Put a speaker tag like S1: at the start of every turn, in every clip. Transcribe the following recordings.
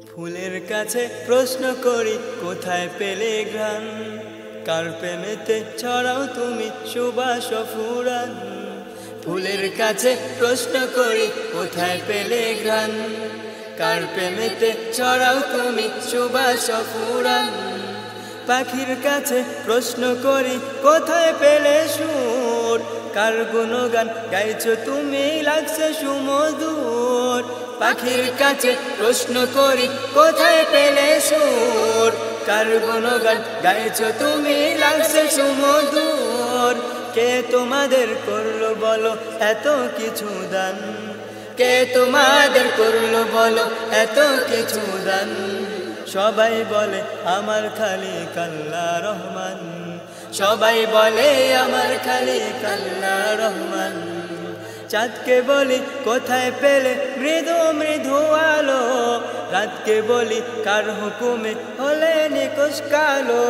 S1: ফুলের কাছে প্রশ্ন করি কোথায় পেলে ঘ্রাণ, কার প্রেমেতে ছড়াও তুমি সুবাস ফুরান। ফুলের কাছে প্রশ্ন করি কোথায় পেলে ঘ্রাণ, কার প্রেমেতে ছড়াও তুমি সুবাস ফুরান। পাখির কাছে প্রশ্ন করি কোথায় পেলে সুর, কার গুণগান গাইছো তুমি লাগছে সুমধুর। পাখির কাছে প্রশ্ন করি কোথায় পেলে সুর, কার গুণগান গাইছো তুমি লাগছে সুমধুর। কে তোমাদের করলো বলো এত কিছু দান, কে তোমাদের করলো বলো এত কিছু দান। সবাই বলে আমার খালিক আল্লাহ রহমান, সবাই বলে আমার খালিক আল্লাহ রহমান। চাঁদকে বলি কোথায় পেলে মৃদু মৃদু আলো, রাতকে বলি কার হুকুমে হলে নিকশ কালো।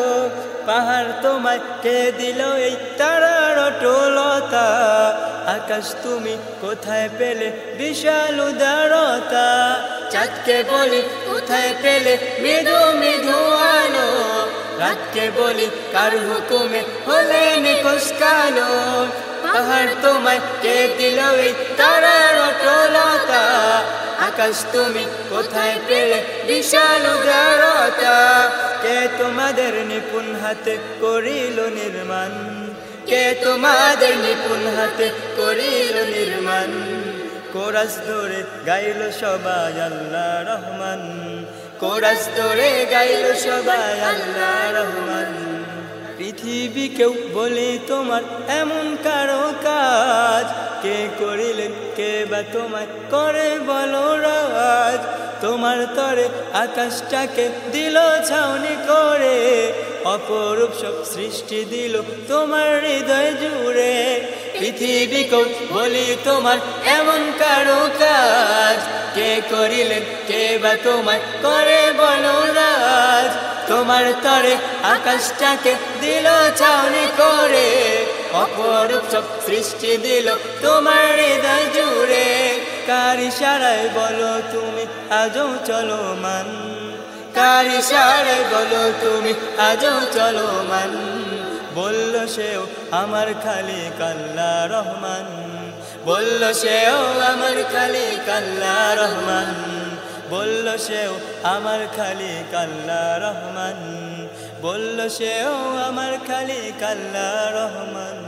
S1: পাহাড় তোমায় কে দিল এই তারার অটলতা, আকাশ তুমি কোথায় পেলে বিশাল উদারতা। চাঁদকে বলি কোথায় পেলে মৃদু মৃদু আলো, রাতকে বলি কার হুকুমে হলে নিকশ কালো। পাহাড় তোমায় কে দিল এই তারার অটলতা, আকাশ তুমি কোথায় পেলে বিশাল উদারতা। কে তোমাদের নিপুণ হাতে করিল নির্মাণ, কে তোমাদের নিপুণ হাতে করিল নির্মাণ। কোরাস ধরে গাইল সবাই আল্লাহ রহমান, কোরাস ধরে গাইল সবাই আল্লাহ রহমান। পৃথিবীকেও বলি তোমার এমন কারো কাজ, কে করিলেন কে বা তোমায় করে বলো রাজ। তোমার তরে আকাশটাকে দিল ছাউনি করে, অপরূপ সব সৃষ্টি দিল তোমার হৃদয় জুড়ে। পৃথিবীকেও বলি তোমার এমন কারো কাজ, কে করিলেন কে বা তোমায় করে বলো রাজ। তোমার তরে আকাশটাকে দিল ছাউনি করে, অপরূপ সব সৃষ্টি দিল তোমার হৃদয় জুড়ে। কার ইশারায় বলো তুমি আজও চলমান, কার ইশারায় বলো তুমি আজও চলমান। বলল সেও আমার খালিক আল্লাহ রহমান, বলল সেও আমার খালিক আল্লাহ রহমান। বলল সেও আমার খালিক আল্লাহ রহমান, বলল সেও আমার খালিক আল্লাহ রহমান।